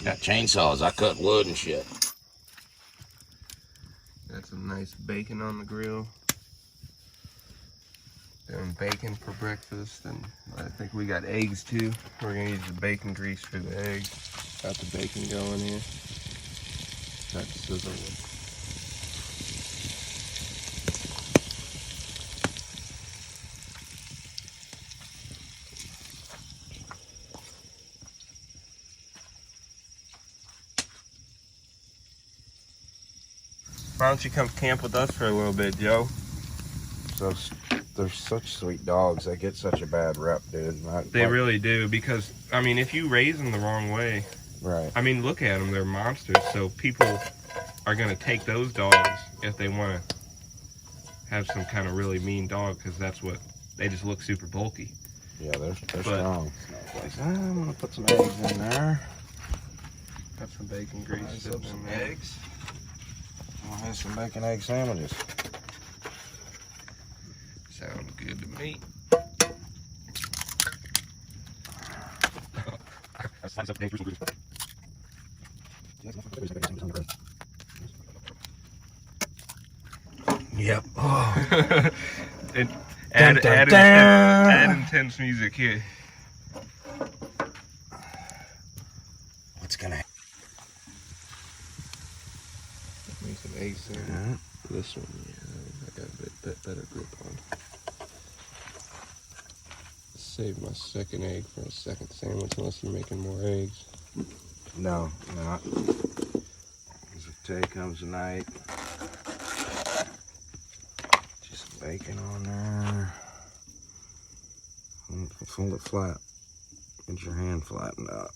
Got chainsaws. I cut wood and shit. Got some nice bacon on the grill. Doing bacon for breakfast, and I think we got eggs too. We're gonna use the bacon grease for the eggs. Got the bacon going here. Got sizzle. Why don't you come camp with us for a little bit, Joe? So they're such sweet dogs. They get such a bad rep, dude. They really do, because I mean, if you raise them the wrong way, right? I mean, look at them; they're monsters. So people are gonna take those dogs if they want to have some kind of really mean dog, because that's what they just look super bulky. Yeah, they're strong. I'm gonna put some eggs in there. Got some bacon grease. Some eggs. I'll have some bacon egg sandwiches. Sounds good to me. Yep. Oh. Add intense music here. What's gonna happen? Make some eggs in. Yeah. This one, yeah, I got a bit better grip on. Save my second egg for a second sandwich, unless you're making more eggs. No, not. Today comes tonight. Just some bacon on there. Fold it flat. Get your hand flattened out.